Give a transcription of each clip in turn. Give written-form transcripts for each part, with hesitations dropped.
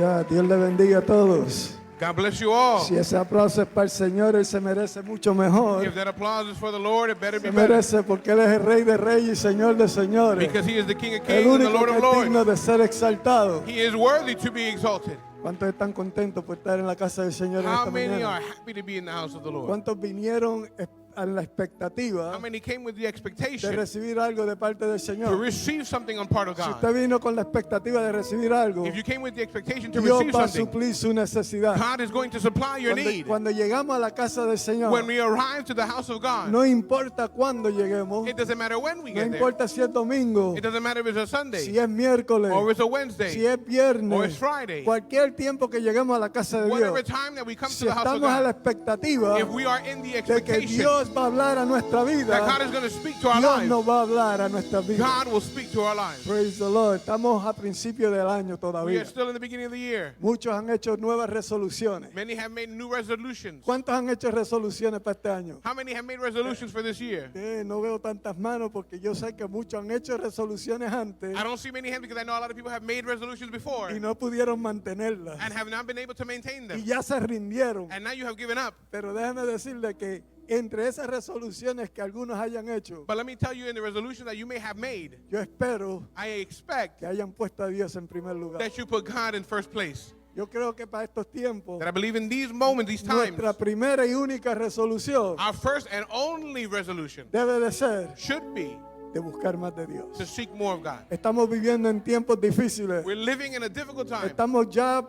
Ya, Dios le bendiga a todos. God bless you all. Si ese aplauso es para el Señor, Él se merece mucho mejor. If that applause is for the Lord, it better be Se better. merece porque Él es el Rey de Reyes y Señor de Señores. Because He is the King of El Kings and the único Lord que of es digno Lords. de ser exaltado. He is worthy to be exalted. ¿Cuántos están contentos por estar en la casa del Señor en How esta many are mañana? happy to be in the house of the Lord? ¿Cuántos vinieron a la How expectativa many came with the de expectation recibir algo de parte del to Señor? receive something on part of Si God? usted vino con la expectativa de recibir algo, If you came with the expectation to Dios receive va a something, suplir su necesidad. God is going to supply your Cuando, need. cuando llegamos a la casa del Señor, When we arrive to the house of God, no importa cuándo lleguemos, it doesn't matter when we no get there. importa si es domingo, It doesn't matter if it's a Sunday si es miércoles, or it's a si Wednesday, es viernes, or it's Friday. cualquier tiempo que lleguemos a la casa de Whatever Dios, time that we come si to the house of estamos a la God, expectativa if we are in the de que expectation Dios va a hablar a nuestra that vida, God is going to speak to our Dios lives, nos va a hablar a nuestra vida. God will speak to our lives. Praise the Lord. Estamos a principio del año We todavía. are still in the beginning of the year. Muchos han hecho nuevas resoluciones. Many have made new resolutions. ¿Cuántos han hecho resoluciones para este año? How many have made resolutions for this year? No veo tantas manos porque yo sé que muchos han hecho resoluciones antes I don't see many hands because I know a lot of people have made resolutions before y no pudieron mantenerlas. and have not been able to maintain Y them. ya se rindieron. And now you have given up. Pero déjeme decirle que entre esas resoluciones que algunos hayan hecho, But let me tell you, in the resolution that you may have made, yo espero I expect que hayan puesto a Dios en primer lugar. that you put God in first place. Yo creo que para estos tiempos, That I believe in these moments, these times, nuestra primera y única resolución our first and only resolution debe de ser should be de buscar más de Dios. to seek more of God. Estamos viviendo en tiempos difíciles. We're living in a difficult time. Estamos ya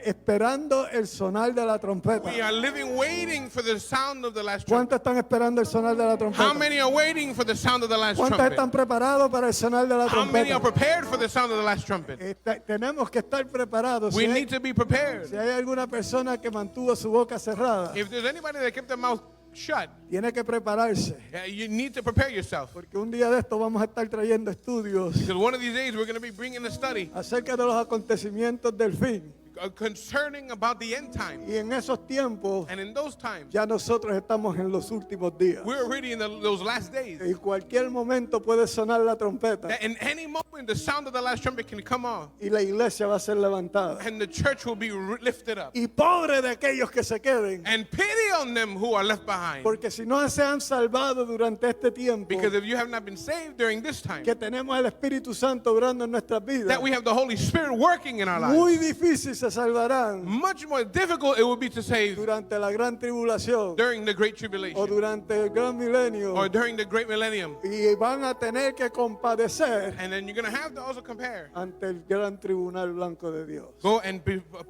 esperando el sonar de la trompeta. We are living waiting for the sound of the last trumpet. ¿Cuántos están esperando el sonar de la How trompeta? many are waiting for the sound of the last ¿Cuántos trumpet? están preparados para el sonar de la How many are trompeta? prepared for the sound of the last trumpet? Tenemos que estar preparados. We Si hay, need to be prepared. si hay alguna persona que mantuvo su boca cerrada, If there's anybody that kept their mouth shut, tiene que prepararse. you need to prepare yourself. Porque un día de esto vamos a estar trayendo estudios Because one of these days we're going to be bringing a study acerca de los acontecimientos del fin. concerning about the end time. Y en esos tiempos And in those times, ya nosotros estamos en los últimos días. we're already in those last days. En cualquier momento puede sonar la trompeta That in any moment, the sound of the last trumpet can come on. y la iglesia va a ser levantada. And the church will be lifted up. Y pobre de aquellos que se queden, And pity on them who are left behind. porque si no se han salvado durante este tiempo, Because if you have not been saved during this time, que tenemos el Espíritu Santo obrando en nuestras vidas, that we have the Holy Spirit working in our muy lives, difícil se salvarán much more difficult it will be to save durante la gran tribulación during the Great o Tribulation durante el gran milenio or during the Great Millennium. y van a tener que compadecer And then you're going to have to also compare. ante el gran tribunal blanco de Dios. Go and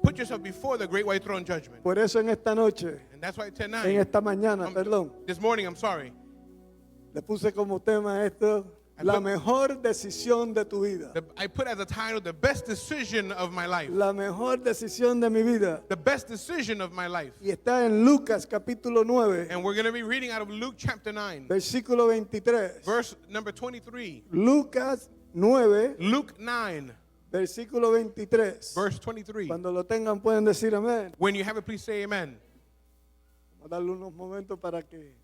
put yourself before the Great White Throne Judgment. Por eso en esta noche, And that's why en tonight, esta mañana, perdón, this morning, I'm sorry, le puse como tema esto, la mejor decisión de tu vida. I put as a title, the best decision of my life. La mejor decisión de mi vida. The best decision of my life. Y está en Lucas capítulo 9, And we're going to be reading out of Luke chapter 9, versículo 23. verse number 23. Lucas 9, Luke 9, versículo 23. verse 23. Cuando lo tengan pueden decir amén. When you have it, please say amen. Vamos a darle unos momentos para que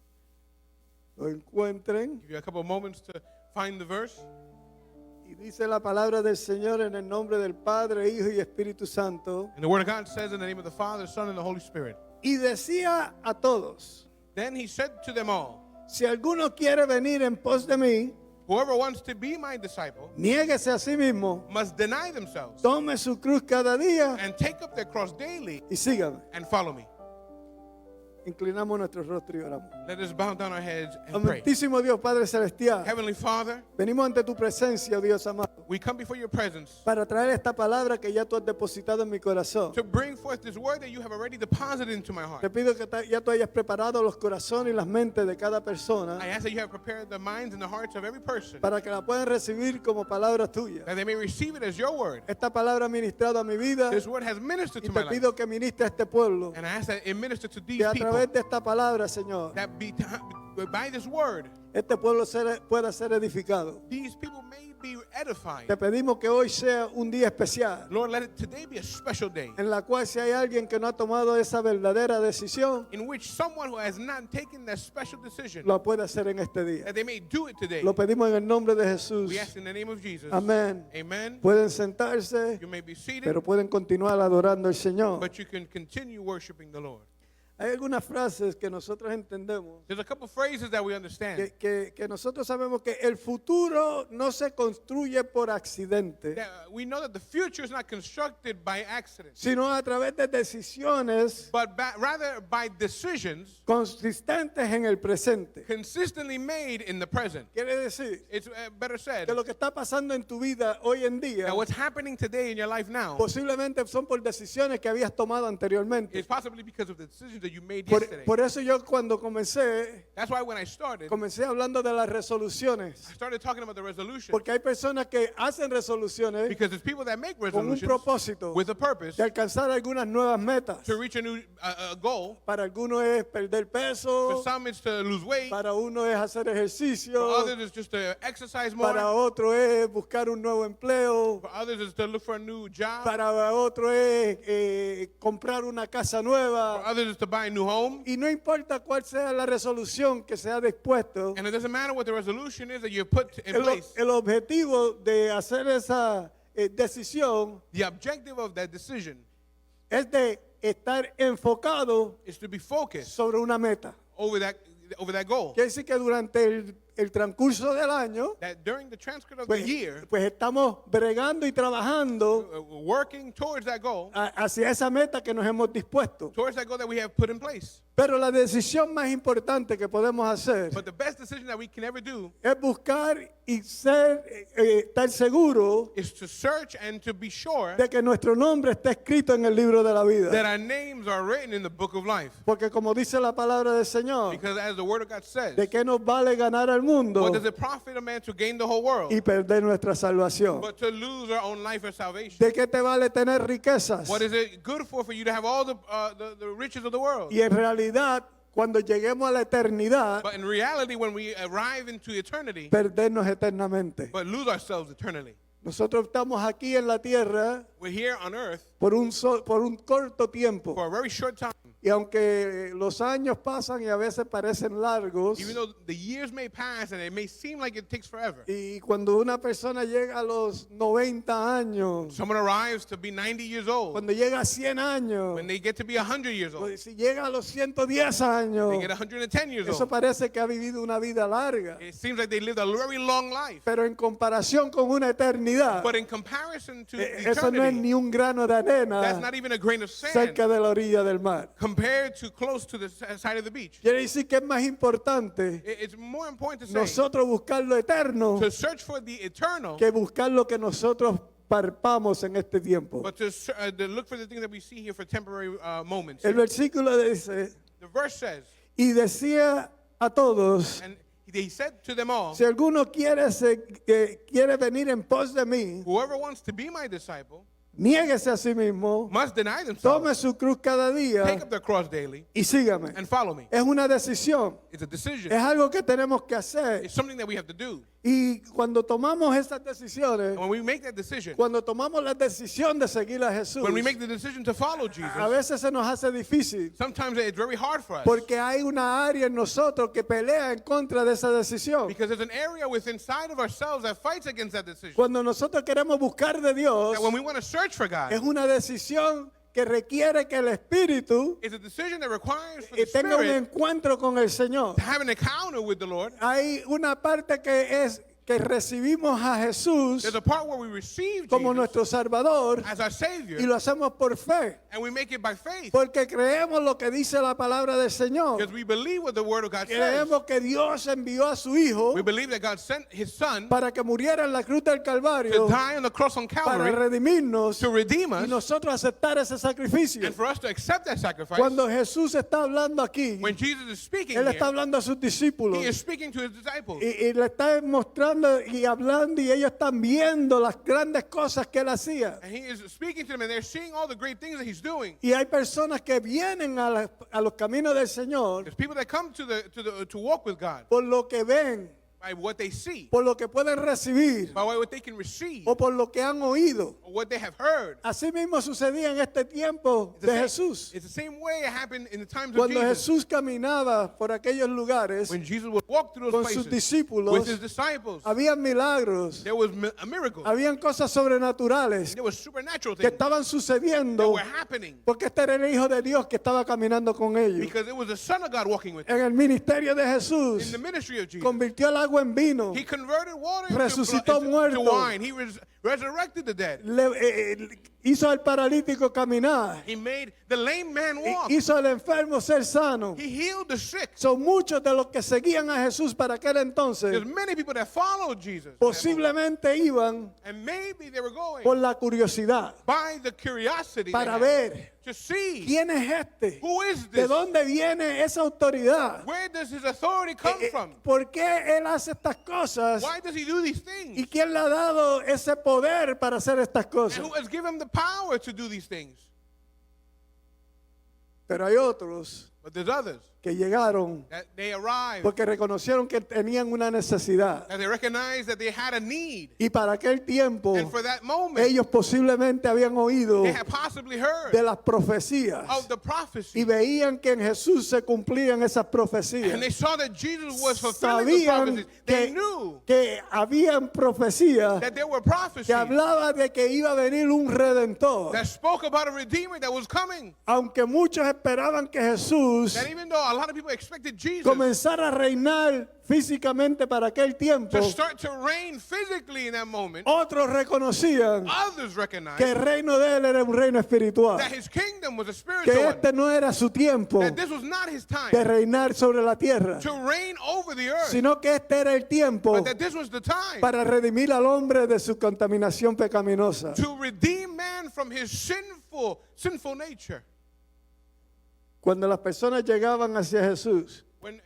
lo encuentren. Give you a couple of moments to find the verse. Y dice la palabra del Señor en el nombre del Padre, Hijo y Espíritu Santo. And the word of God says in the name of the Father, Son, and the Holy Spirit. Y decía a todos, Then he said to them all, si alguno quiere venir en pos de mí, whoever wants to be my disciple niéguese a sí mismo, must deny themselves tome su cruz cada día and take up their cross daily y sígame. and follow me. Inclinamos nuestro rostro y oramos. Let us bow down our heads and pray. Amantísimo Dios, Padre Celestial, Heavenly Father, venimos ante tu presencia, oh Dios amado, we come before your presence para traer esta palabra que ya tú has depositado en mi corazón. to bring forth this word that you have already deposited into my Te heart. pido que ya tú hayas preparado los corazones y las mentes de cada persona I ask that you have prepared the minds and the hearts of every person, para que la puedan recibir como palabra tuya. that they may receive it as your word. Esta palabra ha ministrado a mi vida This word has ministered y to te my life. pido que ministre a este pueblo. And I ask that it minister to Que these a people, través de esta palabra, Señor, that by this word, este pueblo pueda ser edificado. these people may be edified. Te pedimos que hoy sea un día especial Lord, let it today be a special day en la cual si hay alguien que no ha tomado esa verdadera decisión, in which someone who has not taken that special decision, lo puede hacer en este día. that they may do it today. Lo pedimos en el nombre de Jesús. We ask in the name of Jesus. Amén. Amen. Pueden sentarse, You may be seated, pero pueden continuar adorando al Señor. but you can continue worshiping the Lord. Hay algunas frases que nosotros entendemos, There's a couple phrases that we understand. que nosotros sabemos que el futuro no se construye por accidente, That we know that the future is not constructed by accident, sino a través de decisiones but rather by decisions consistentes en el presente. consistently made in the present. Quiere decir It's better said que lo que está pasando en tu vida hoy en día that what's happening today in your life now posiblemente son por decisiones que habías tomado anteriormente. is possibly because of the decisions that you made Por, yesterday. por eso yo cuando comencé That's why when I started, hablando de las resoluciones, I started talking about the resolution. porque hay personas que hacen resoluciones Because there's people that make con un resolutions propósito with a purpose de alcanzar algunas nuevas metas. to reach a new a goal. Para algunos es perder For peso, some, it's to lose weight. para uno es hacer For ejercicio, others, it's just to exercise more. para otro es buscar un nuevo empleo, For others, it's to look for a new job. para otro es comprar una casa For nueva. others, it's to buy a new home. Y no importa cuál sea la resolución que se ha dispuesto, And it doesn't matter what the resolution is that you put in el, place. el objetivo de hacer esa decisión The objective of that decision es de estar enfocado is to be focused sobre una meta. over that goal. Quiere decir que durante el transcurso del año, That during the transcript of pues, the year, pues estamos bregando y trabajando working towards that goal, hacia esa meta que nos hemos dispuesto. towards that goal that we have put in place. Pero la decisión más importante que podemos hacer But the best decision that we can ever do es buscar y estar seguro is to search and to be sure de que nuestro nombre está escrito en el libro de la that vida. our names are written in the book of life. Porque como dice la palabra del Señor, Because as the word of God says, ¿de qué nos vale ganar al mundo what does it profit a man to gain the whole world, y perder nuestra salvación? but to lose our own life or salvation? ¿De qué te vale tener riquezas? What is it good for you to have all the riches of the world? Y en realidad, cuando lleguemos a la eternidad, But in reality, when we arrive into eternity, perdernos eternamente. but lose ourselves eternally. Nosotros estamos aquí en la tierra We're here on earth por un corto tiempo. for a very short time. Y aunque los años pasan y a veces parecen largos, Even though the years may pass and it may seem like it takes forever. y cuando una persona llega a los 90 años, Someone arrives to be 90 years old. cuando llega a 100 años, When they get to be 100 years old, si llega a los 110 años, they get 110 years eso old. parece que ha vivido una vida larga. It seems like they lived a very long life. Pero en comparación con una eternidad, But in comparison to eso no es eternity, ni un grano de that's arena not even a grain of sand cerca de la orilla del mar. compared to close to the side of the beach. Quiere decir que es más importante It's more important to say nosotros buscar lo eterno to search for the eternal, que buscar lo que nosotros parpamos en este tiempo. but to look for the things that we see here for temporary moments. El versículo dice, The verse says, y decía a todos, and he said to them all, si alguno quiere venir en pos de mí, whoever wants to be my disciple niéguese a sí mismo, must deny tome themselves, su cruz cada día take up their cross daily, y sígame. and follow me. Es una decisión, It's a decision. es algo que tenemos que hacer. It's something that we have to do. Y cuando tomamos esas decisiones, And when we make that decision, cuando tomamos la decisión de seguir a Jesús, when we make the decision to follow a Jesus, veces se nos hace difícil sometimes it's very hard for us porque hay una área en nosotros que pelea en contra de esa decisión. because there's an area within inside of ourselves that fights against that decision. Cuando nosotros queremos buscar de Dios, That when we want to search for God, es una decisión que requiere que el Espíritu it's a decision that requires for the tenga un Spirit encuentro con el Señor. to have an encounter with the Lord. Hay una parte que es que recibimos a Jesús There's a part where we receive como Jesus nuestro Salvador as our Savior, y lo hacemos por fe, and we make it by faith porque creemos lo que dice la palabra del Señor. because we believe what the Word of God says. Creemos que Dios envió a su Hijo We believe that God sent His Son para que muriera en la cruz del to Calvario die on the cross on para Calvary redimirnos to redeem y us nosotros aceptar ese sacrificio. and for us to accept that sacrifice. Cuando Jesús está hablando aquí, When Jesus is speaking Él here, está hablando a sus discípulos He is speaking to His disciples. y le está mostrando y hablando y ellos están viendo las grandes cosas que Él hacía. And He is speaking to them, and they're seeing all the great things that He's doing. Y hay personas que vienen a los caminos del Señor There's people that come to walk with God por lo que ven, by what they see, por lo que pueden recibir by what they can receive, o por lo que han oído. or what they have heard. Así mismo sucedía en este tiempo It's the de same- Jesús. It's the same way it happened in the times of Cuando Jesus. Jesús caminaba por aquellos lugares When Jesus would walk through con those sus places discípulos, with his disciples, habían milagros, there was a miracle. habían cosas sobrenaturales There was supernatural que things estaban that sucediendo were happening porque este era el Hijo de Dios que estaba caminando con ellos. because it was the Son of God walking with them. En el ministerio de In Jesús, the ministry of Jesus, convirtió el agua en vino, he converted water Resucitó into muertos. wine. He resurrected the dead. hizo al paralítico caminar, He made the lame man walk. hizo al enfermo ser sano. He healed the sick. Son muchos de los que seguían a Jesús para aquel entonces, There's many people that followed Jesus. at that moment. posiblemente iban And maybe they were going por la curiosidad by the curiosity para they had ver to see quién es este, who is de this? dónde viene esa autoridad, Where does his authority come from? por qué él hace estas cosas Why does he do these y things? quién le ha dado ese poder para hacer estas And cosas. who has given him the power to do these things? Pero hay otros But there's others que llegaron that they arrived porque reconocieron que tenían una necesidad. and they recognized that they had a need. Y para aquel tiempo, And for that moment, ellos posiblemente habían oído they had possibly heard de las profecías of the y prophecy. veían que en Jesús se cumplían esas profecías. And they saw that Jesus was fulfilling the Sabían prophecies. They knew que habían profecías that there were prophecies que hablaba de que iba a venir un redentor. that spoke about a redeemer that was coming. Aunque muchos esperaban que Jesús That even though a lot of people expected Jesus comenzara a reinar físicamente para aquel tiempo, to start to reign physically in that moment, otros reconocían others recognized que el reino de él era un reino espiritual, that his kingdom was a que spiritual one, este no era su tiempo that this was not his time de reinar sobre la tierra, to reign over the earth, sino que este era el tiempo but that this was the time para redimir al hombre de su contaminación pecaminosa. to redeem man from his sinful nature. Cuando las personas llegaban hacia Jesús, When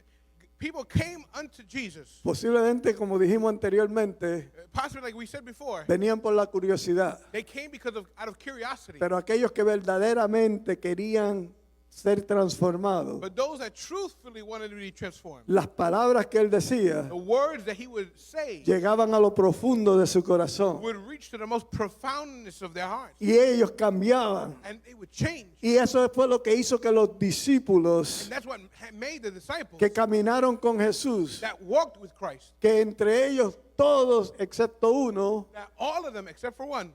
people came unto Jesus, posiblemente, como dijimos anteriormente, possibly like we said before, venían por la curiosidad, they came because of out of curiosity. pero aquellos que verdaderamente querían ser transformados, But those that truthfully wanted to be transformed, las palabras que él decía the words that he would say llegaban a lo profundo de su corazón would reach to the most profoundness of their hearts, y ellos cambiaban. and they would change. Y eso fue lo que hizo que los discípulos And that's what made the disciples que caminaron con Jesús, that walked with Christ, que entre ellos todos, excepto uno, that all of them except for one,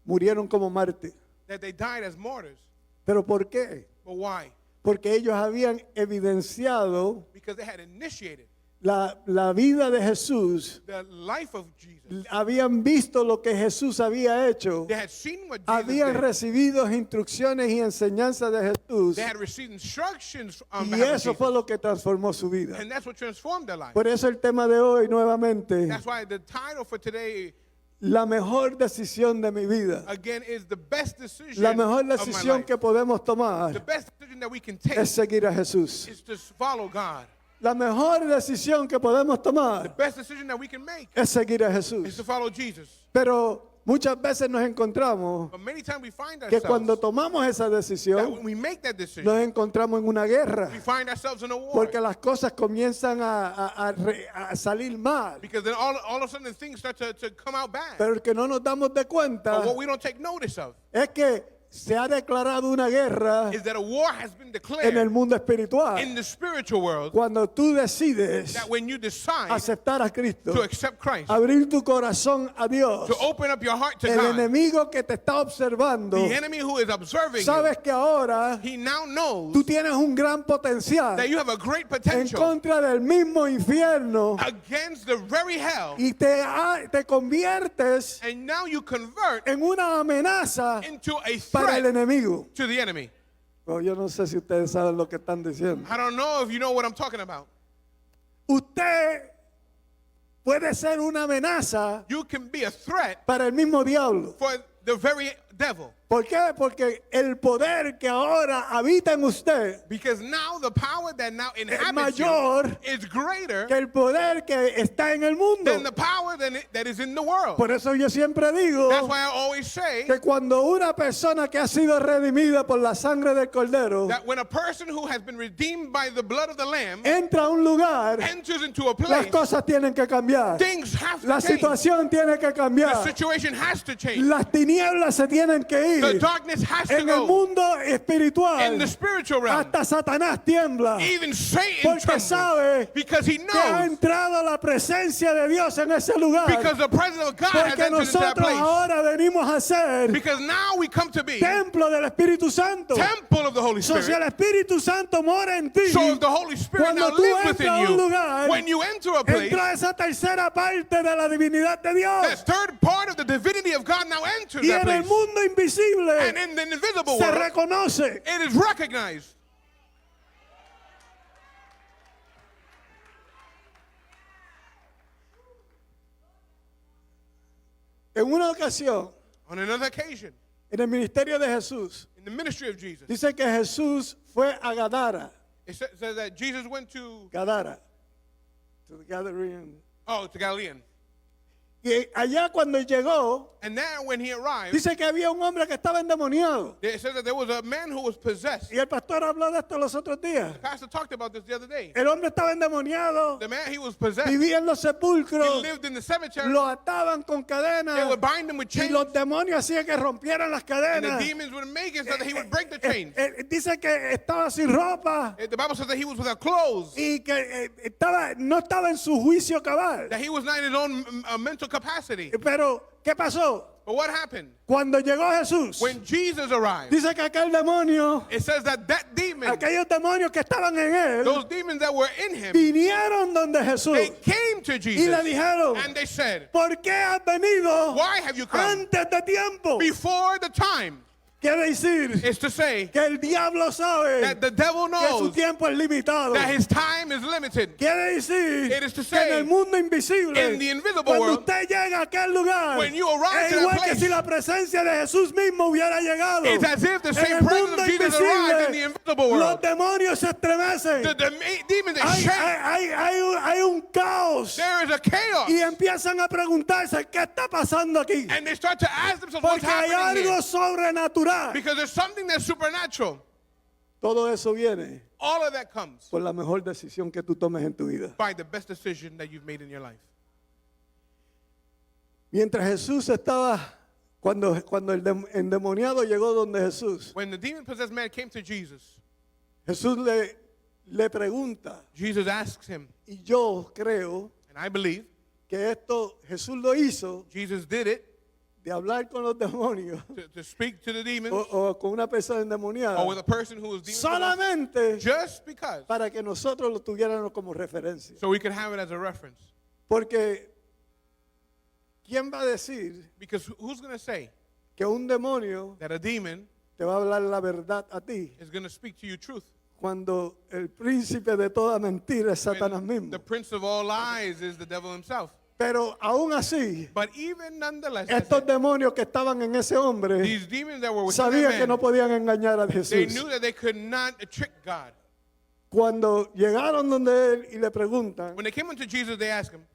murieron como mártires. that they died as martyrs. ¿Pero por qué? But why? Porque ellos habían evidenciado Because they had initiated la vida de Jesús, the life of Jesus. habían visto lo que Jesús había hecho, They had seen what Jesus habían did. recibido instrucciones y enseñanzas de Jesús, They had received instructions on y behalf of eso Jesus. fue lo que transformó su vida. And that's what transformed their life. Por eso el tema de hoy nuevamente, That's why the title for today, la mejor decisión de mi vida, again, is the best decision la mejor of my decisión life. que podemos tomar The best decision that we can take es seguir a Jesús. is to follow God. La mejor decisión que podemos The tomar best decision that we can make es seguir a is Jesús. to follow Jesus. Pero muchas veces nos encontramos But many times we find que cuando ourselves tomamos esa that decisión, when we make that decision, nos encontramos en una guerra, we find ourselves in a war. porque las cosas comienzan a salir mal. Because then all of a sudden things start to come out bad. Pero el que no nos damos de cuenta But what we don't take notice of es que se ha declarado una guerra is that a war has been en el declared mundo espiritual. in the spiritual world, Cuando tú decides that when you decide aceptar a Cristo, to accept Christ, abrir tu corazón a Dios, to open up your heart to el God, enemigo que te está observando, the enemy who is observing you, sabes que ahora he now knows tú tienes un gran potencial that you have a great en potential contra del mismo infierno against the very hell, y te conviertes and now you convert en una amenaza into a para el threat enemigo. to the enemy. Oh, yo no sé si ustedes saben lo que están diciendo. I don't know if you know what I'm talking about. Usted puede ser una amenaza You can be a threat para el mismo diablo. for the very devil. ¿Por qué? Porque el poder que ahora habita en usted Because now the power that now es inhabits you mayor is greater que el poder que está en el mundo. than the power that is in the world. Por eso yo siempre digo That's why I always say que cuando una persona que ha sido redimida por la sangre del Cordero that when a person who has been redeemed by the blood of the Lamb entra a un lugar, enters into a las place, cosas tienen que cambiar. things have La to change. situación tiene que The cambiar. situation has to change. Las tinieblas se tienen que The ir. darkness has to En el go. mundo In espiritual, the spiritual realm, hasta Satanás tiembla. even Satan Porque trembles sabe because he que ha knows, entrado la presencia de Dios en ese lugar. because the presence of God has Porque entered into that nosotros place. ahora venimos a ser Because now we come to be templo del Espíritu Santo. temple of the Holy So, si el Spirit. Espíritu Santo mora en ti, So if the Holy Spirit cuando now tú lives entras within a un you, lugar, when you enter a place, entra esa tercera parte de la divinidad de Dios. that third part of the divinity of God now enters Y that en el place. mundo invisible And in the invisible se world, reconoce. it is recognized. En una ocasión, On another occasion, en el ministerio de Jesús, in the ministry of Jesus, dice que Jesús fue a Gadara. it says that Jesus went to Gadara. To the gathering. to Galilean. Y allá cuando llegó, And there when he arrived, dice que había un hombre que estaba endemoniado. it says that there was a man who was possessed. Y el pastor habló de esto los otros días. The pastor talked about this the other day. El hombre estaba endemoniado, The man, he was possessed. vivía en los He sepulcros, lived in the cemetery. lo ataban con They cadenas would bind him with y chains. los demonios hacían que rompieran las And the cadenas. demons would make it so that he would break the chains. Dice que estaba sin ropa The Bible says that he was without clothes, y que no estaba en su juicio cabal. that he was not in his own mental capacity. Pero, ¿qué pasó? But what happened? Cuando llegó Jesús, When Jesus arrived, dice que aquel demonio, it says that that demon, aquellos demonios que estaban en él, those demons that were in him, vinieron donde Jesús they came to y Jesus le dijeron, and they said, ¿por qué has venido why have you come antes de tiempo? before the time? Quiere decir Is to say que el diablo sabe that the devil que su knows tiempo es limitado. that his time is limited. Quiere decir It is to que en say, el mundo invisible, in the invisible cuando world, usted llega a aquel lugar, when you arrive es to that igual que place, si la presencia de Jesús mismo hubiera llegado. it's as if the En same el presence mundo of Jesus arrived in the invisible los world. demonios se estremecen. The demons, they Hay, shake. hay un caos. There is a chaos. Y empiezan a preguntarse qué está pasando aquí. And they start to ask themselves what's Porque hay happening algo here. sobrenatural. Because there's something that's supernatural. Todo eso viene All of that comes por la mejor decisión que tú tomes en tu vida. by the best decision that you've made in your life. Mientras Jesús estaba, cuando el endemoniado llegó donde Jesús, When the demon-possessed man came to Jesus, Jesús le pregunta, Jesus asks him, y yo creo and I believe que esto Jesús lo hizo Jesus did it de hablar con los demonios to speak to the demons o con una persona endemoniada or with a person who was demon solamente just because, para que nosotros lo tuviéramos como referencia. so we could have it as a reference. Porque ¿quién va a decir Because who's going to say que un demonio that a demon te va a hablar la verdad a ti is going to speak to you truth? cuando el príncipe de toda mentira es Satanás When mismo? the prince of all lies is the devil himself. Pero aún así, But even nonetheless, estos demonios que estaban en ese hombre these demons that were within sabían that que no man, podían engañar a they Jesús. knew that they could not trick God. Cuando llegaron donde él y le preguntan, When they came unto Jesus, they asked him,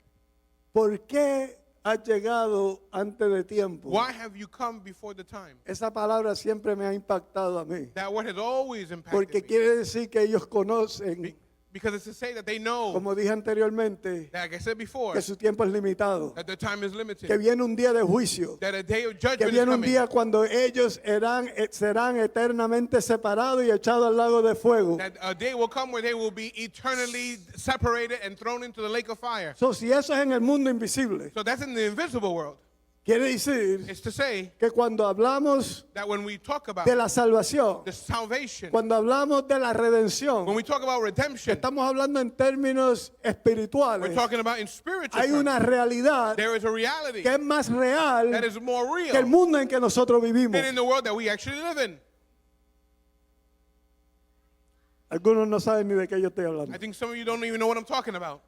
¿por qué has llegado antes de tiempo? why have you come before the time? Esa palabra siempre me ha impactado a mí. That word has always Porque impacted me. quiere decir que ellos conocen, Because it's to say that they know, como dije anteriormente, like I said before, que su tiempo es limitado. that their time is limited. Que viene un día de juicio. That a day of Que judgment is viene un coming. día cuando ellos serán eternamente separados y echados al lago de fuego. That a day will come where they will be eternally separated and thrown into the lake of fire. So, si eso es en el mundo invisible, So that's in the invisible world. quiere decir It's to say que cuando hablamos that when we talk about de la salvación, the salvation, cuando hablamos de la when redención, we talk about redemption, estamos hablando en términos we're espirituales. talking about in spiritual Hay una terms. realidad There is a reality que es más real that is more que el real mundo en que nosotros vivimos. than in the world that we actually live in. Algunos no saben ni de qué yo estoy I hablando. think some of you don't even know what I'm talking about.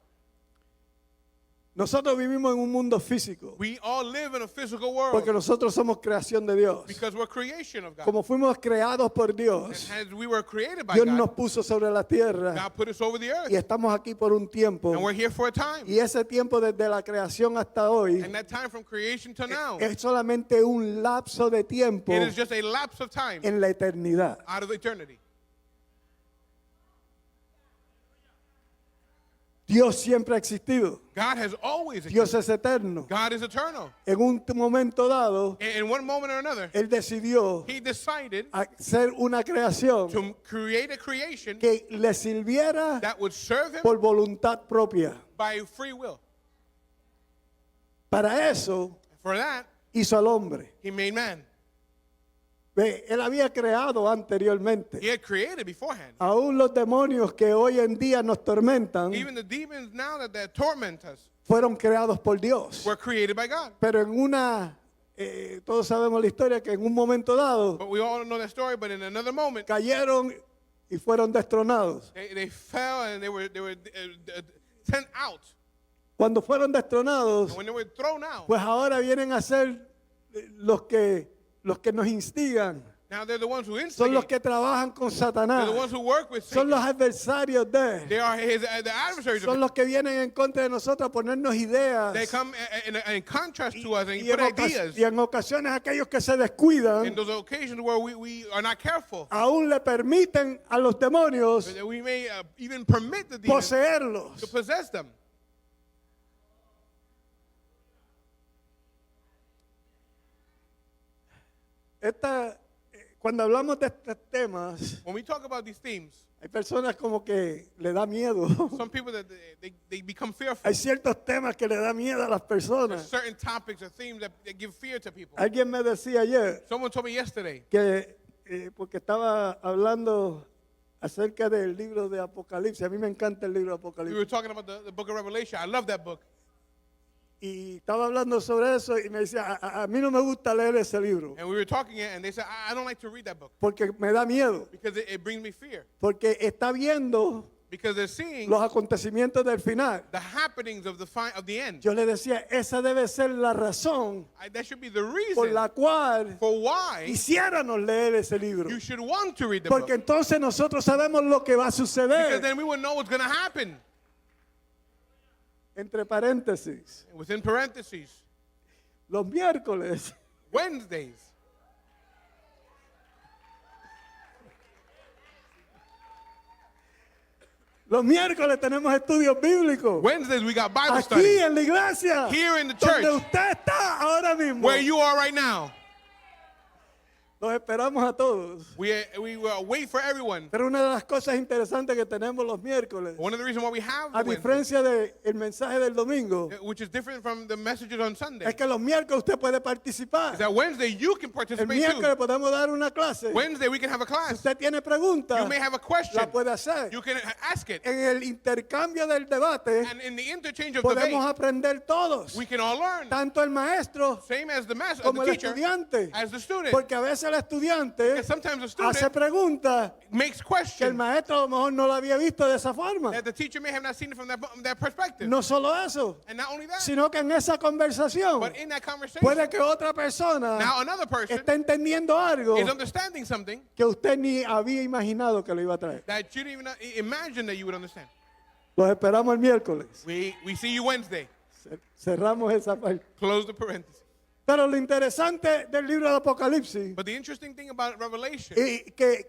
Nosotros vivimos en un mundo físico We all live in a physical world porque nosotros somos creación de Dios. because we're creation of God. Como fuimos creados por Dios, And as we were created by Dios God, nos puso sobre la tierra God put us over the earth. y estamos aquí por un tiempo. And we're here for a time. Y ese tiempo desde la creación hasta hoy And that time from creation to now, es solamente un lapso de tiempo it is just a lapse of time en la eternidad. out of eternity. Dios siempre ha existido. God has always Dios existed. es eterno. God is eternal. En un momento dado, In one moment or another, Él decidió He decided hacer una creación to create a creation que le sirviera that would serve Him por voluntad propia. by free will. Para eso For that, hizo al hombre. He made man. Ve, Él había creado anteriormente. He had created beforehand. Aún los demonios que hoy en día nos tormentan Even the demons now that torment us fueron creados por Dios. were created by God. Pero en todos sabemos la historia que en un momento dado But we all know that story, but in another moment, cayeron y fueron destronados. they fell and they were sent out. Cuando fueron destronados, And when they were thrown out, pues ahora vienen a ser los que nos instigan. now they're the ones who Son los instigate. que trabajan con They're the Satanás. ones who work with Son los Satan. adversarios de They él. are the adversaries of Son him. los que vienen en contra de nosotros a ponernos ideas. They come in contrast to us and Y put en, ideas. y en ocasiones aquellos que se descuidan In those occasions where we are not careful, aún le permiten a los demonios that we may even permit the demons poseerlos. to possess them. Cuando hablamos de estos temas, When we talk about these themes, hay personas como que le da miedo. some people that they become fearful. Hay ciertos temas que le da miedo a las There's personas. certain topics or themes that give fear to people. Alguien me decía ayer Someone told me yesterday, que porque estaba hablando acerca del libro de Apocalipsis. A mí me encanta el libro de we Apocalipsis. were talking about the book of Revelation. I love that book. Y estaba hablando sobre eso y me decía, a mí no me gusta leer ese libro And we were talking and they said, I don't like to read that book porque me da miedo, because it brings me fear. porque está viendo Because they're seeing los acontecimientos del final. the happenings of the end. Yo le decía, esa debe ser la razón That should be the por reason la cual for why quisiéramos leer ese libro. you should want to read the Porque book. entonces nosotros sabemos lo que va a Because suceder. then we would know what's going to happen. Entre paréntesis, Within parentheses, los miércoles Wednesdays. Los miércoles tenemos estudios bíblicos. Wednesdays we got Bible Aquí study. en la iglesia. Here in the Donde church. usted está ahora mismo. Where you are right now. Los esperamos a todos. We wait for everyone. Pero una de las cosas interesantes que tenemos los miércoles, One of the reasons why we have a Wednesday, diferencia del mensaje del domingo, which is different from the messages on Sunday, es que los miércoles usted puede is participar. that Wednesday you can El participate miércoles too. podemos dar una clase. Wednesday we can have a class. Usted tiene preguntas, You may have a question. la puede hacer. You can ask it. En el intercambio del debate And in the interchange of podemos debate, aprender todos, we can all learn. tanto el maestro Same as the master, como the el teacher, estudiante. as the student. Porque a veces el estudiante Because sometimes the hace student preguntas makes que el questions maestro a lo mejor no lo había visto de esa forma. that the teacher may have not seen it from that perspective. No solo eso, And not only that, sino que en esa conversación but in that conversation, puede que otra persona now another person esté entendiendo algo is understanding something que usted ni había imaginado que lo iba a traer. that you didn't even imagine that you would understand. Los esperamos el miércoles. We see you Wednesday. Cerramos esa parte. Close the parenthesis. Pero lo interesante del libro de Apocalipsis But the interesting thing about Revelation, y que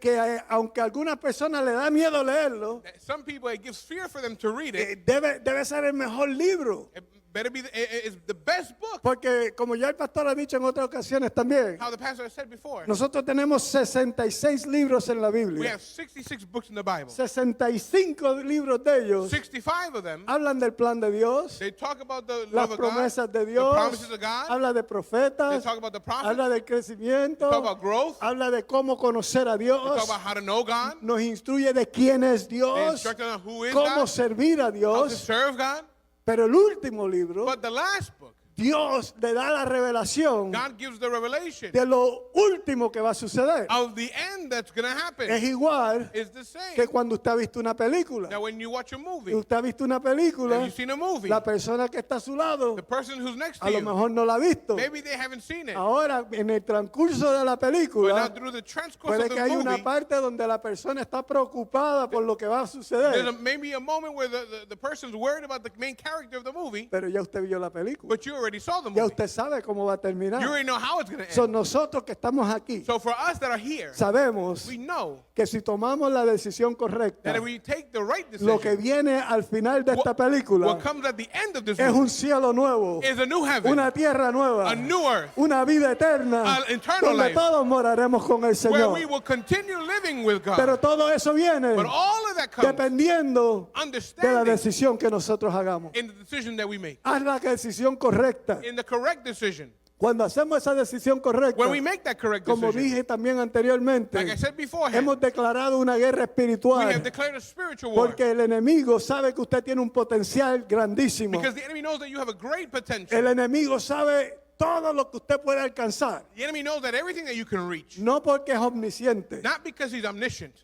aunque a algunas personas le da miedo leerlo, that some people it gives fear for them to read it. debe ser el mejor libro. It better be it's the best book. Porque como ya el pastor ha dicho en otras ocasiones también, How the pastor has said before, nosotros tenemos 66 libros en la we Biblia. have 66 books in the Bible. 65 libros de ellos 65 of them, hablan del plan de Dios, they talk about the las love of God, promesas de the Dios, promises of God. habla de They profetas, talk about the prophets. habla del They crecimiento, talk about growth. habla de cómo conocer a They talk Dios, about how to know God. nos instruye de quién es They Dios, instruct on who is cómo God, servir a how to Dios. serve God. Pero el último libro, But the last book, Dios le da la revelación God gives the revelation de lo último que va a suceder. of the end that's going to Es happen. igual It's the same. que cuando usted ha visto una película. That when you watch a Y movie, usted ha visto una película, have you seen a movie? la persona que está a su lado The person who's next a to lo you, mejor no la ha visto. maybe they haven't seen it. Ahora, en el transcurso de la But now película, through the transcourse puede of que the haya una movie, parte donde la persona está preocupada por lo que va a there's suceder. maybe a moment where the person's worried about the main character of the movie, Pero ya usted vio la película. but you already saw the Ya movie. usted sabe cómo va a You terminar. already know how it's going to Son end. nosotros que estamos aquí. So for us that are here, Sabemos we know que si tomamos la decisión correcta, that if we take the right lo que decision, viene al final de esta película what comes at the end of this es movie un cielo nuevo, is a new heaven, una tierra nueva, a new earth, una vida eterna, an eternal donde life, todos moraremos con el where Señor. we will continue living with God. Pero todo eso viene But all of that comes dependiendo de la understanding decisión que nosotros hagamos. in the decision that we make, Haz la decisión correcta. in the correct decision. Cuando hacemos esa decisión correcta, When we make that correct como decision, dije también anteriormente, like I said beforehand, hemos declarado una guerra we espiritual have declared a spiritual war. porque el enemigo sabe que usted tiene un potencial grandísimo. Because the enemy knows that you have a great El potential. enemigo sabe todo lo que usted puede alcanzar, The enemy knows that everything that you can reach, no porque es omnisciente, not because he's omniscient,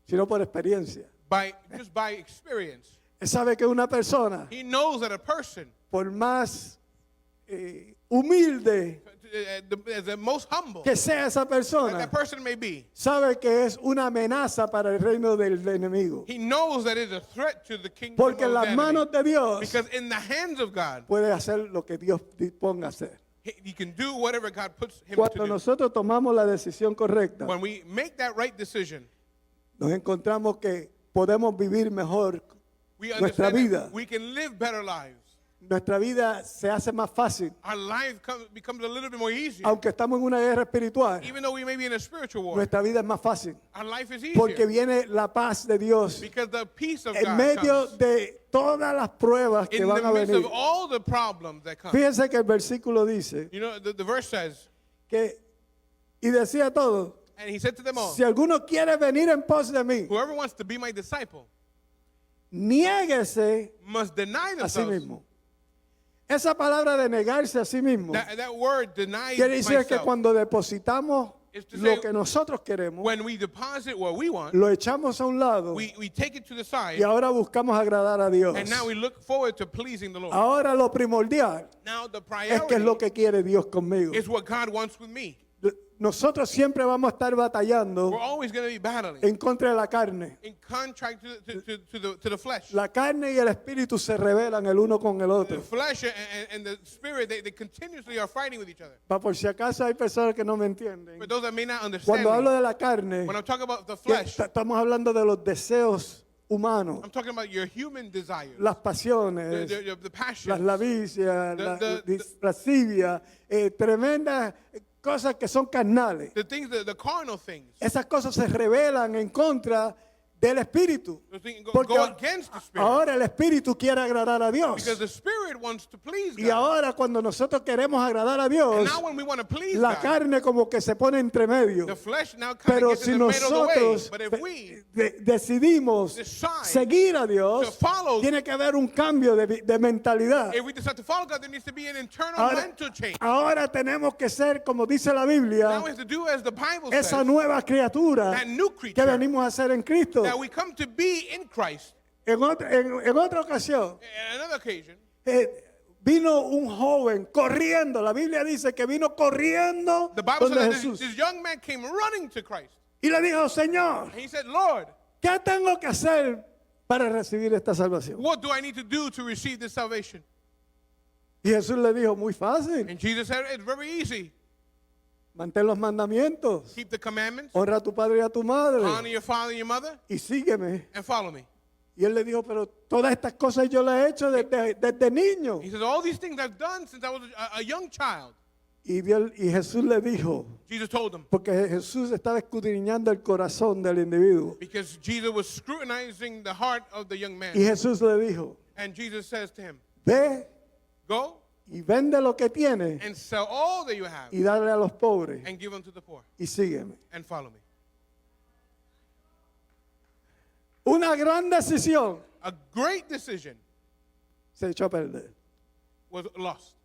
sino por experiencia. just by experience. Él sabe que una persona, He knows that a person, por más humilde as the most humble que sea esa that persona, that person may be, sabe que es una amenaza para el reino del enemigo. he knows that it's a threat to the kingdom Porque en of las the enemy. manos de Dios Because in the hands of God, puede hacer lo que Dios disponga a hacer. he can do whatever God puts him to Cuando do. nosotros tomamos la decisión correcta, When we make that right decision, nos encontramos que podemos vivir mejor. we Nuestra understand vida. that we can live better lives. Nuestra vida se hace más fácil, Our life becomes a little bit more easier. aunque estamos en una guerra espiritual. Even though we may be in a spiritual war, Nuestra vida es más fácil our life is porque easier. viene la paz de Dios Because the peace of en God medio comes. de todas las pruebas que In van the a midst venir. of all the problems that come. Fíjense que el versículo dice You know, the verse says, que, y decía todo, and he said to them all, si alguno quiere venir en pos de mí, whoever wants to be my disciple niéguese must deny a sí themselves. mismo. Esa palabra de negarse a sí mismo That word, deny quiere decir que myself, cuando depositamos is to lo say, que nosotros queremos, when we deposit what we want, lo echamos a un lado we take it to the y side, ahora buscamos agradar a Dios. and now we look forward to pleasing the Lord. Ahora lo primordial Now the es que es lo priority que quiere Dios conmigo. is what God wants with me. Nosotros siempre vamos a estar batallando We're always going to be battling en contra de la carne. in contract to the flesh. La carne y el espíritu se rebelan el uno con el The otro. flesh and the spirit, they continuously are fighting with each other. Pa' por si acaso hay personas que no me entienden. For those that may not understand Cuando hablo me, de la carne, when I'm talking about the que flesh, estamos hablando de los deseos humanos, I'm talking about your human desires, las pasiones, the passions, las lavicias, The- lascivia, tremendas cosas que son carnales. the things, the carnal things. Esas cosas se rebelan en contra del espíritu. Those things Porque go against the spirit. ahora el espíritu quiere agradar a Dios. Because the spirit wants to please Y God. ahora cuando nosotros queremos agradar a And Dios, now when we want to please la God, carne como que se pone entre medio. the flesh now kind Pero of gets si in the middle of the way. nosotros But if we decidimos decide seguir a to Dios, follow, tiene que haber un cambio de mentalidad. if we decide to follow God, there needs to be an internal Ahora, mental change. ahora tenemos que ser, como dice la Now Biblia, we have to do as the Bible esa says, nueva criatura that new que creature venimos a ser en Cristo. that we come to be in Christ. En otra ocasión, On another occasion, vino un joven corriendo. La Biblia dice que vino corriendo the Bible donde says that Jesús. this young man came running to Christ. Y le dijo, Señor, And he said, Lord, ¿qué tengo que hacer para recibir esta salvación? what do I need to do to receive this salvation? Y Jesús le dijo, muy fácil, And Jesus said, it's very easy. mantén los mandamientos, Keep the commandments, honra a tu padre y a tu madre honor your father and your mother, y sígueme. and follow me. Y él le dijo, pero todas estas cosas yo las he hecho desde niño. He says, all these things I've done since I was a young child. Y Jesús le dijo, Jesus told him, porque Jesús estaba escudriñando el corazón del individuo. because Jesus was scrutinizing the heart of the young man. Y Jesús le dijo, And Jesus says to him, ve go y vende lo que tienes and sell all that you have y dale a los pobres and give unto the poor y sígueme. and follow me. Una gran decisión A great decision se echó a perder. was lost.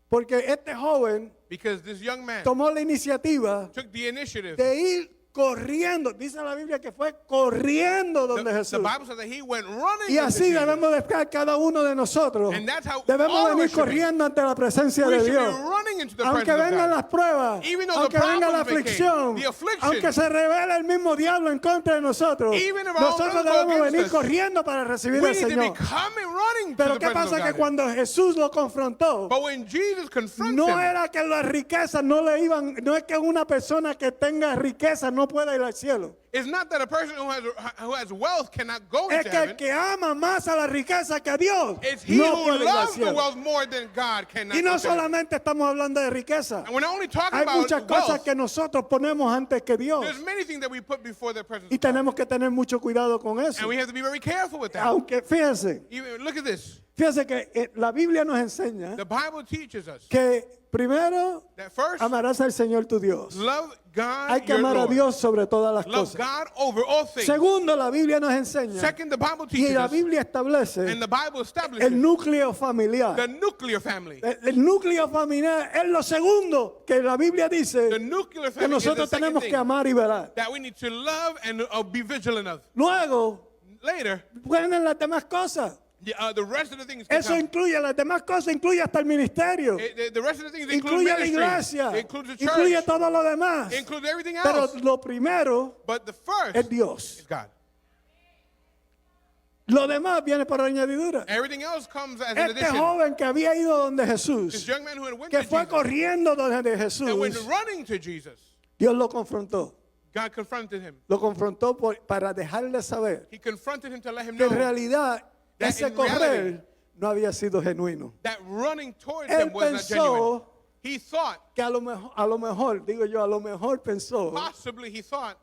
Porque este joven Because this young man tomó la iniciativa took the initiative. de ir corriendo. Dice la Biblia que fue corriendo donde The Jesús. Bible says that he went running. Y into así Jesus. debemos de estar cada uno de nosotros. And that's how Debemos all of venir us should be. corriendo ante la presencia We de should be Dios. running into the Aunque presence of vengan God. las pruebas, Even though aunque the venga la problems may aflicción, came, the affliction, aunque se revele el mismo diablo en contra de nosotros, Even if our nosotros brothers go debemos against venir us, corriendo para recibir We al need to be Señor. coming running to Pero the ¿qué presence pasa? of Que God. cuando Jesús lo confrontó, But when Jesus confronted no him, era que las riquezas no le iban, no es que una persona que tenga riqueza no pueda ir al cielo. it's not that a person who has wealth cannot go Es into que el heaven. que ama más a la riqueza que a Dios It's he no who puede ir al loves the cielo. wealth more than God cannot Y go no to heaven. solamente estamos hablando de riqueza. And we're not only talking Hay about muchas cosas wealth. que nosotros ponemos antes que Dios. There's many things that we put before the presence Y of God. tenemos que tener mucho cuidado con eso. And we have to be very careful with that. Aunque fíjense, Look at this. fíjense que la Biblia nos enseña The Bible teaches us que primero that first, amarás al Señor tu Dios. love God, Hay que your amar a Lord. Dios sobre todas las Love cosas. God over all things. Segundo, la Biblia nos enseña Second, the Bible y teaches la us, Biblia establece and the Bible establishes el núcleo familiar. the nuclear family. El núcleo familiar es lo segundo que la Biblia dice The nuclear que family is the nosotros second tenemos thing que amar y velar. that we need to love and be vigilant of. Luego, Later, vienen las demás cosas. the rest of the things can Eso come. incluye, las demás cosas incluye hasta el ministerio. The rest of the things include Incluye la ministry, iglesia. it includes the Incluye church, todo lo demás. it includes everything Pero else. lo primero But the first es Dios. is God. Lo demás viene por añadidura. Everything else comes as an Este addition. joven que había ido donde This Jesús, young man who had went que to fue Jesus corriendo donde and went Jesús, running to Jesus, Dios lo confrontó. God confronted him. Lo confrontó para dejarle saber He confronted him to let him que know en realidad that ese in correr reality, no había sido genuino. that running towards Él him was not genuine. pensó He thought, que a lo mejor, digo yo, a lo mejor pensó possibly he thought,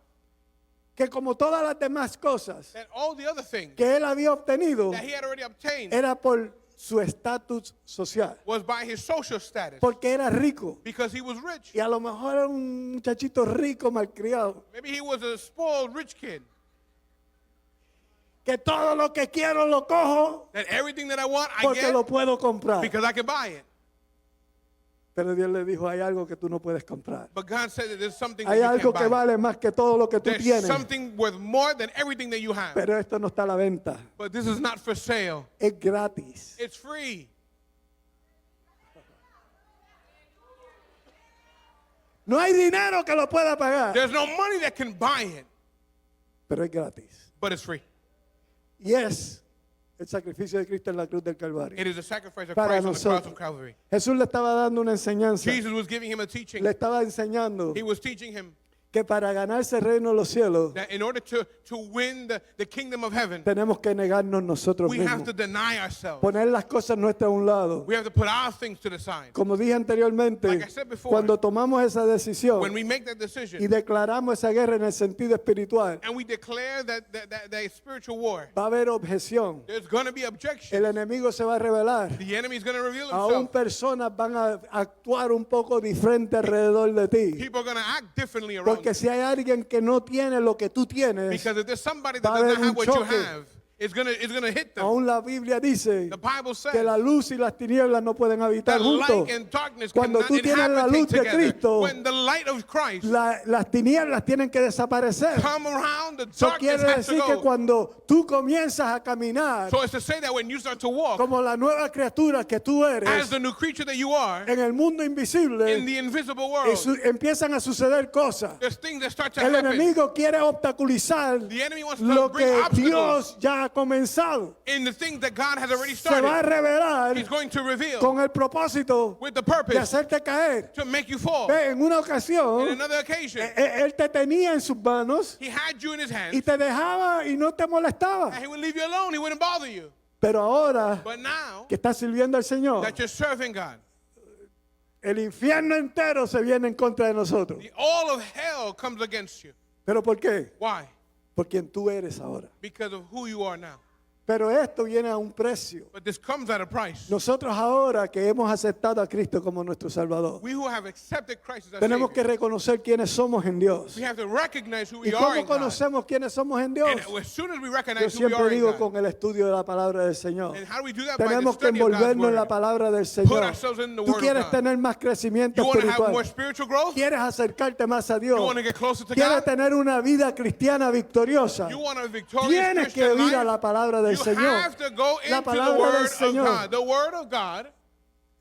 que como todas las demás cosas that all the other things que él había obtenido that he had already obtained era por su estatus social, was by his social status, porque era rico. because he was rich. Y a lo mejor era un muchachito rico, malcriado, Maybe he was a spoiled rich kid. que todo lo que quiero lo cojo That everything that I want, I porque get lo puedo comprar. because I can buy it. Pero Dios le dijo, hay algo que tú no puedes comprar. But God said that there's something that Hay you algo can't que buy. vale más que todo lo que tú There's tienes. something worth more than everything that you have. Pero esto no está a la venta. But this is not for sale. Es gratis. It's free. No hay dinero que lo pueda pagar. There's no money that can buy it, Pero es gratis. but it's free. Y es el sacrificio de Cristo en la cruz del Calvario. It is a sacrifice of Para Christ on the cross nosotros. of Calvary. Jesús le estaba dando una enseñanza. Jesus was giving him a teaching. Le estaba enseñando He was teaching him que para ganarse el reino de los cielos that in order to win the kingdom of heaven, tenemos que negarnos nosotros we have mismos. to deny ourselves. Poner las cosas nuestras a un lado. We have to put our things to the side. Como dije anteriormente, Like I said before, cuando tomamos esa decisión When we make that y decision declaramos esa guerra en el sentido espiritual, and we declare that spiritual war, va a haber objeción. there's going to be objection. El enemigo se va a revelar. The enemy is going to reveal Aún himself. personas van a actuar un poco diferente alrededor de ti. People are going to act differently around Porque you. si hay alguien que no tiene lo que tú tienes, Because if there's somebody va that a does haber not have un what you choque. have, it's gonna hit them. aún la Biblia dice The Bible says que la luz y las tinieblas no pueden habitar that juntos. light and darkness Cuando cannot tú tienes la inhabitate luz de together. Cristo, When the light of Christ las tinieblas tienen que desaparecer. come around, the Eso darkness quiere has to decir que go. cuando tú comienzas a caminar So it's to say that when you start to walk como la nueva criatura que tú as eres the new creature that you are en el mundo invisible, in the invisible y world, empiezan a suceder cosas. there's things that start to El happen. enemigo quiere obstaculizar The enemy wants to lo bring que obstacles Dios ya ha comenzado. in the things that God has already Se va a started. revelar He's going to reveal con el propósito with the de purpose hacerte caer. to make you fall. Ve, en una In ocasión, another occasion, él te tenía en sus manos he had you in his y hands te dejaba y no te molestaba. and he would leave you alone. He wouldn't bother you. Pero ahora But now que estás sirviendo al Señor, that you're serving God, el infierno entero se viene en contra de nosotros. all of hell comes against you. ¿Pero por qué? Why? Por quien tú eres ahora. Because of who you are now. Pero esto viene a un precio. But this comes at a price. Nosotros ahora que hemos aceptado a Cristo como nuestro Salvador, We who have accepted Christ as our tenemos que Savior, reconocer quiénes somos en Dios. we have to recognize who ¿Y we are cómo in God. conocemos quiénes somos en Dios? And as soon as we Yo recognize who we siempre are in digo God, con el estudio de la palabra del Señor. and how do we do that? By the Tenemos que study of God's envolvernos en la word. palabra del Put Señor. ourselves in the Tú word of quieres God. tener más crecimiento You want to have more espiritual. spiritual growth? Quieres acercarte más a You Dios. want to get closer to Quieres God? tener una vida cristiana victoriosa. You want a victorious Tienes que Christian ir a life? la palabra del You Señor. have to go La into the palabra del word of Señor. God. The word of God.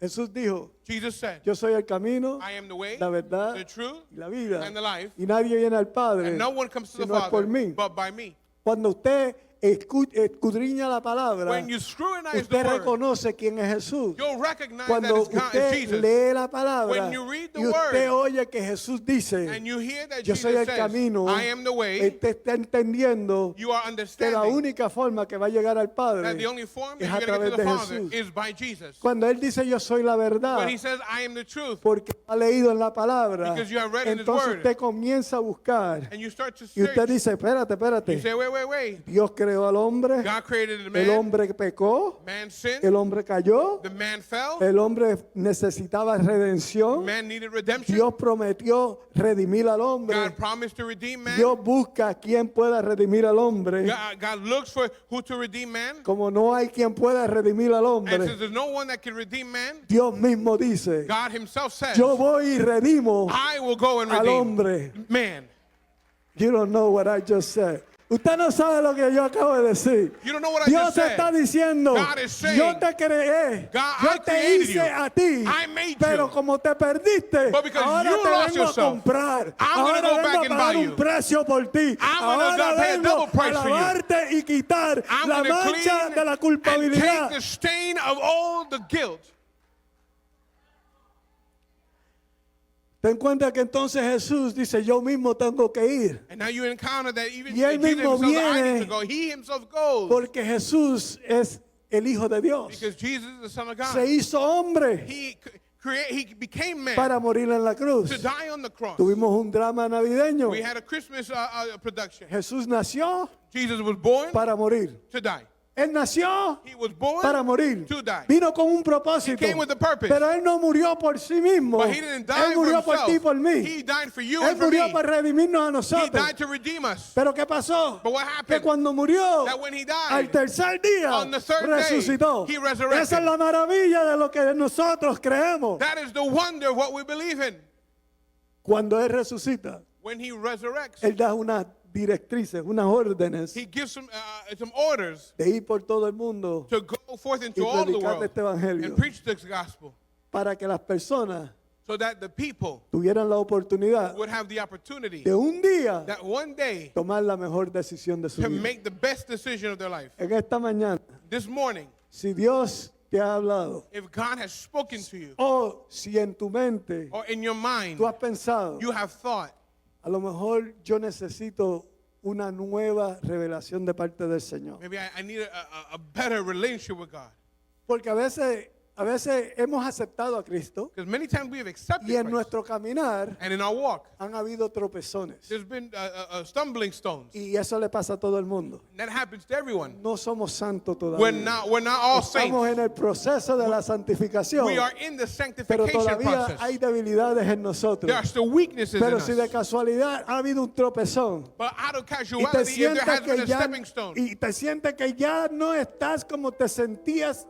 Jesús dijo, Jesus said, yo soy el camino, I am the way, la verdad the truth, y la vida. and the life. Y nadie viene al Padre And no one comes to si the no es por Father mí. but by me. Cuando usted escudriña la palabra, When you scrutinize the usted word, reconoce quién es Jesús. you'll recognize that Cuando it's God, it's usted Jesus. lee la palabra When you read the y usted word, oye que Jesús dice, and you hear that yo soy Jesus el says, camino, I am the way, usted está entendiendo you are que la understanding única forma que va a llegar al Padre that the only form es that a you're going to través get to de the Father Jesús. is by Jesus. Cuando Él dice yo soy la verdad, When he says, I am the truth, porque ha leído en la palabra, Because you have read in His entonces word. usted comienza a buscar and you start to y usted search, dice, espérate, you espérate, say, wait. Dios creó al hombre, God created the el man, hombre pecó, man sinned, el hombre cayó, the man fell, el hombre necesitaba redención, man needed redemption. Dios prometió redimir al hombre, God promised to redeem man. Dios busca a quien pueda redimir al hombre, God looks for who to redeem man. como no hay quien pueda redimir al And hombre, since there's no one that can redeem man, Dios mismo dice, God himself says, yo voy y redimo I will go and al redeem hombre. man. You don't know what I just said. Usted no sabe lo que yo acabo de decir. You don't know what I Dios just said. está diciendo, God is saying, yo te creé, God, yo I te created hice you. a ti, I made pero you. como te perdiste, But because ahora you te lost vengo a yourself, comprar, I'm gonna ahora go vengo back a and pagar buy un you. precio por ti, I'm gonna ahora pay a vengo double a price for you. lavarte y quitar I'm la going to mancha clean de la and take culpabilidad. the stain of all the guilt. Ten cuenta que entonces Jesús dice, yo mismo tengo que ir, And now you encounter that even Y él Jesus mismo himself, I viene need to go. He himself goes. porque Jesús es el Hijo de Dios. Because Jesus is the Son of God. Se hizo hombre He became man para morir en la cruz. to die on the cross. Tuvimos un drama navideño. We had a Christmas production. Jesús nació Jesus was born para morir. to die. Él nació He was born para morir. to die. Vino con un propósito. He came with a purpose. Pero Él no murió por sí mismo. But he didn't die Él for murió por himself. ti y por mí. He died for you Él and for murió me. para redimirnos a He nosotros. died to redeem us. Pero ¿qué pasó? But what Que happened? cuando murió, That when he died, al tercer día, on the third day, resucitó. he resurrected. Esa es la maravilla de lo que nosotros creemos. that is the wonder of what we believe in. Cuando Él resucita, When he resurrects, Él da unas directrices, unas órdenes he gives some orders de ir por todo el mundo to go forth into y all the predicar world este evangelio and preach this gospel para que las personas so that the people tuvieran la oportunidad would have the opportunity de un día that one day tomar la mejor decisión de su to vida. make the best decision of their life. En esta mañana, This morning, si Dios te ha hablado if God has spoken to you o si en tu mente or in your mind tú has pensado, you have thought, a lo mejor yo necesito una nueva revelación de parte del Señor. maybe I need a better relationship with God. Porque a veces hemos aceptado a Cristo Because many times we have accepted y en Christ. nuestro caminar And in our walk, han habido tropezones. there's been stumbling stones. Y eso le pasa a todo el mundo. And that happens to everyone. No somos santos todavía. We're not all Estamos saints. en el proceso de la santificación. We are in the Pero sanctification todavía process. hay debilidades en nosotros. There are still weaknesses in Pero us. si de casualidad ha habido un tropezón But out of y te casuality, if there sientes has been que a ya, stepping stone, y te sientes que ya no estás como te sentías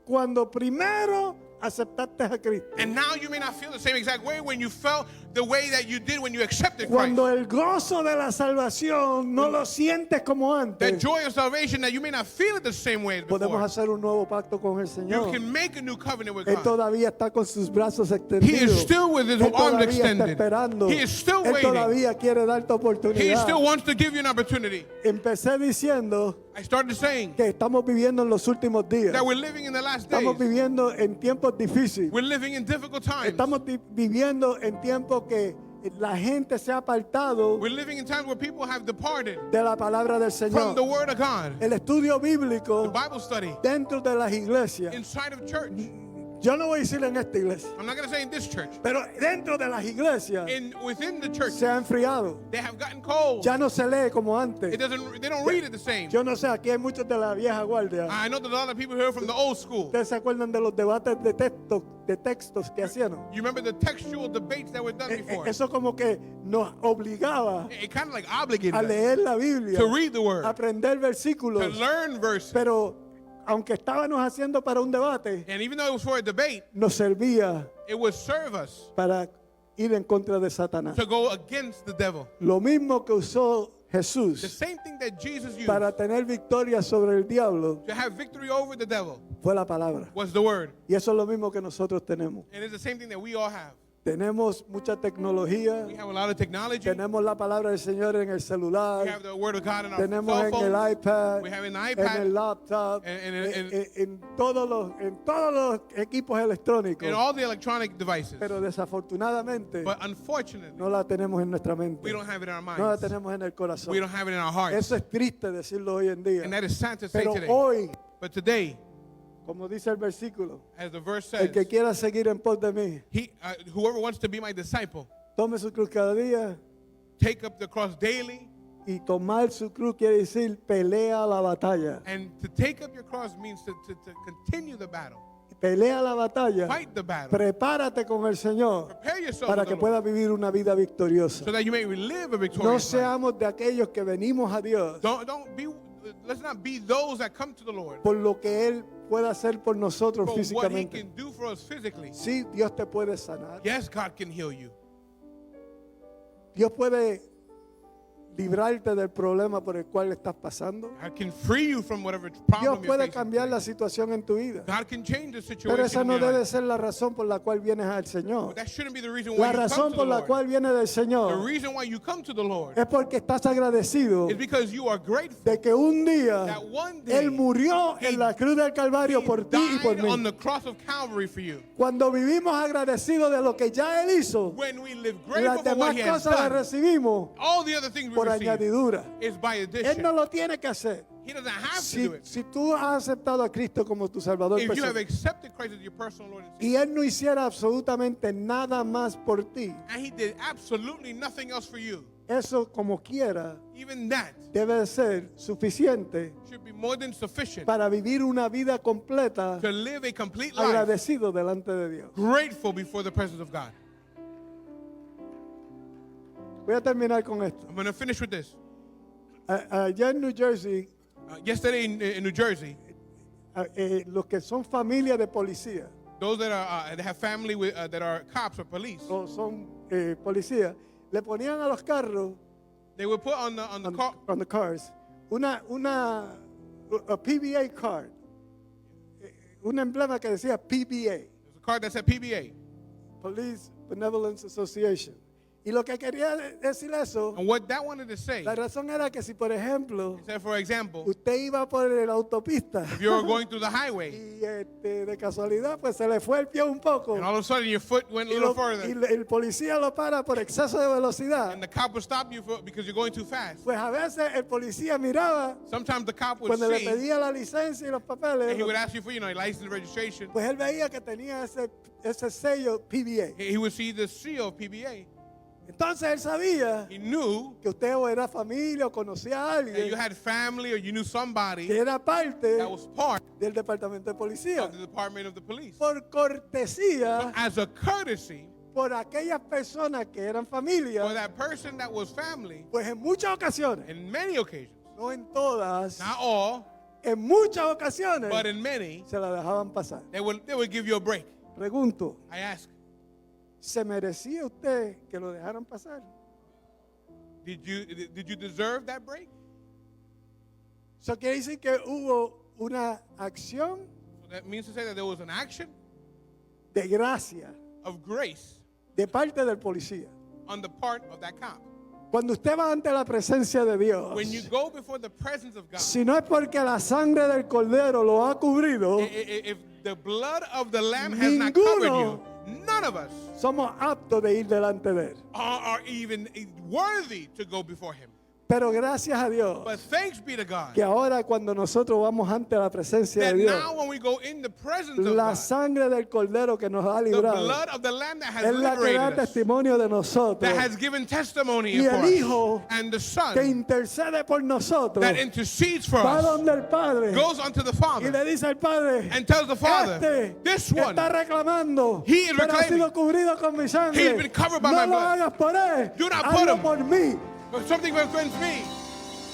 cuando primero aceptaste a Cristo. and now you may not feel the same exact way when you felt the way that you did when you accepted Christ. Cuando el gozo de la salvación no lo sientes como That antes, joy of salvation that you may not feel it the same way as podemos before. hacer un nuevo pacto con el You Señor. can make a new covenant with Él God. todavía está con sus brazos He extendidos. is still with his Él arms todavía está extended. esperando. He is still Él waiting. todavía quiere darte He oportunidad. still wants to give you an opportunity. Empecé diciendo I started saying que estamos viviendo en los últimos días. that we're living in the last days. Estamos viviendo en tiempos difíciles. We're living in difficult times. Estamos viviendo en tiempos que la gente se ha apartado We're living in times where people have departed de la palabra del from Señor. the Word of God. El estudio The bíblico Bible study dentro de las iglesias inside of church Yo no voy a decir en esta iglesia, I'm not going to say in this church. pero dentro de las iglesias Within the church, se ha enfriado. they have gotten cold. Ya no se lee como antes. They don't read it the same. Yo no sé, aquí hay muchos de la vieja guardia. I know that a lot of people here from the old school. ¿Ustedes se acuerdan de los debates de textos que hacían? You remember the textual debates that were done before? Eso como que nos obligaba It kind of like obligated a us leer la Biblia, to read the word, a aprender to versículos. learn verses. Pero aunque estábamos haciendo para un debate, And even though it was for a debate, nos servía it would serve us para ir en contra de Satanás. to go against the devil. Lo mismo que usó The Jesús same thing that Jesus used para tener victoria sobre el diablo to have victory over the devil fue la palabra. was the word. Y eso es lo mismo que nosotros tenemos. And it's the same thing that we all have. Tenemos mucha tecnología, We have a lot of technology. tenemos la palabra del Señor en el We celular, have the word of God in our tenemos cell en el phones. iPad, We have an en iPad, el laptop, en todos los equipos electrónicos. and all the electronic devices. Pero desafortunadamente But unfortunately, no la tenemos en nuestra mente, we don't have it in our no la minds. tenemos en el corazón. We don't have it in our hearts. Eso es triste decirlo hoy en día. And that is sad to say Pero today. hoy, But today, como dice el versículo, as the verse el says, que quiera seguir en pos de mí, whoever wants to be my disciple, tome su cruz cada día. take up the cross daily. Y tomar su cruz quiere decir pelea la batalla. And to take up your cross means to continue the battle. Pelea la batalla. Fight the battle. Prepárate con el Señor Prepare yourself para with que the puedas Lord, vivir una vida victoriosa. so that you may live a No victorious life. seamos de aquellos que venimos a Dios Let's not be those that come to the Lord por lo que Él puede hacer por nosotros for what He físicamente. can do for us physically. Sí, Dios te puede sanar. Yes, God can heal you. Dios puede librarte del problema por el cual estás pasando. God can free you from whatever Dios problem you're puede facing cambiar today. la situación en tu vida. God can change the Pero situation esa in no your debe life. ser la razón por la cual vienes al Señor. That shouldn't be the reason La why you come razón to por the la Lord. cual vienes del The Señor reason why you come to the Lord es porque estás agradecido is because you are grateful de que un día that one day Él murió He en la cruz del Calvario por ti y por died on mí. the cross of Calvary for you. Cuando vivimos agradecidos de lo que ya Él hizo, When we live las grateful for what demás He has cosas las done, recibimos all the other things we por receive añadidura. is by Él addition. no lo tiene que hacer. He doesn't have to Si, do it. si tú has aceptado a Cristo como tu Salvador If you have personal accepted Christ as your personal Lord and Savior, y Él no hiciera absolutamente nada más por ti, and He did absolutely nothing else for you, eso como quiera even that debe de ser suficiente should be more than sufficient para vivir una vida completa to live a complete life agradecido delante de Dios. grateful before the presence of God. Voy a terminar con esto. I'm going to finish with this. Allá en New Jersey, Yesterday in New Jersey, los que son familia de policía those that are that have family with, that are cops or police, o son policías, le ponían a los carros, they would put on the car, on the cars, a PBA card, un emblema que decía PBA, there's a card that said PBA. Police Benevolence Association. Y lo que quería decir eso, And what that wanted to say, la razón era que si, por ejemplo, said, for example, usted iba por la autopista if you were going through the highway y de casualidad pues se le fue el pie un poco and all of a sudden your foot went a y, little y further el policía lo para por exceso de velocidad, and the cop would stop you because you're going too fast. pues a veces el policía miraba Sometimes the cop would cuando le see pedía la licencia y los papeles, and he would ask you for, your license and registration. pues él veía que tenía ese sello PBA. He would see the seal of PBA. Entonces él sabía He knew que usted o era familia o conocía a that you alguien had family or you knew somebody que era parte that was part del departamento de policía. of the department of the police. Por cortesía, As a courtesy por aquellas personas que eran for familia, that person that was family, pues en muchas ocasiones, in many occasions, no en todas, not all, en muchas ocasiones but in many, se la dejaban pasar. they would give you a break. Pregunto, I ask, ¿se merecía usted que lo dejaran pasar? did you deserve that break? Eso quiere decir que hubo una acción So that means to say that there was an action de gracia of grace de parte del policía. on the part of that cop. Cuando usted va ante la presencia de Dios, When you go before the presence of God, si no es porque la sangre del cordero lo ha cubrido, if the blood of the Lamb has not covered you, none of us somos aptos de ir delante de Él. are even worthy to go before Him. Pero gracias a Dios But thanks be to God que ahora cuando nosotros vamos ante la presencia that de Dios, now when we go in the presence of la God, sangre del Cordero que nos ha the librado blood of the Lamb that has es la que da liberated us, testimonio de nosotros, that has given testimony y for el us, Hijo and the Son que intercede por nosotros, that intercedes for va us, donde el Padre goes unto the y Father le dice al Padre, and tells the Father, este this one, está reclamando, he is pero ha reclaiming. sido cubrido con mi sangre, He's been covered by no my lo blood. hagas por él, Do not put hazlo him. por mí. something against me.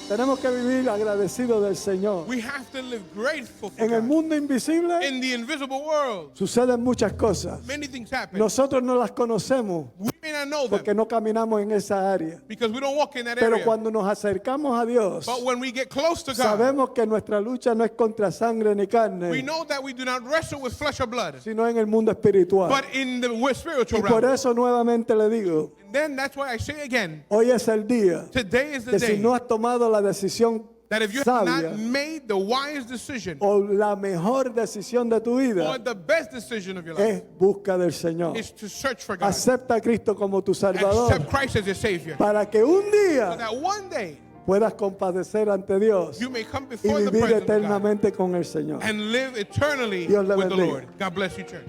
Tenemos que vivir agradecidos del Señor. We have to live grateful for En el God. mundo invisible In the invisible world, suceden muchas cosas. many things happen. Nosotros no las conocemos We may not know them porque no caminamos en esa área. because we don't walk in that Pero area. cuando nos acercamos a Dios, But when we get close to God, sabemos que nuestra lucha no es contra sangre ni we carne, know that we do not wrestle with flesh or blood, sino en el mundo espiritual. but in the spiritual Y por realm. eso nuevamente le digo, And then that's why I say again, hoy es el día today is the que si day no has tomado la decisión that if you have sabia not made the wise decision o la mejor decisión de tu or vida, the best decision of your life es busca del Señor. is to search for God, Acepta a Cristo como tu Salvador accept Christ as your Savior, para que un so día that one day puedas compadecer ante Dios you may come y before the vivir presence of God eternamente con el Señor. and live eternally Dios le with the bendiga. Lord. God bless you, church.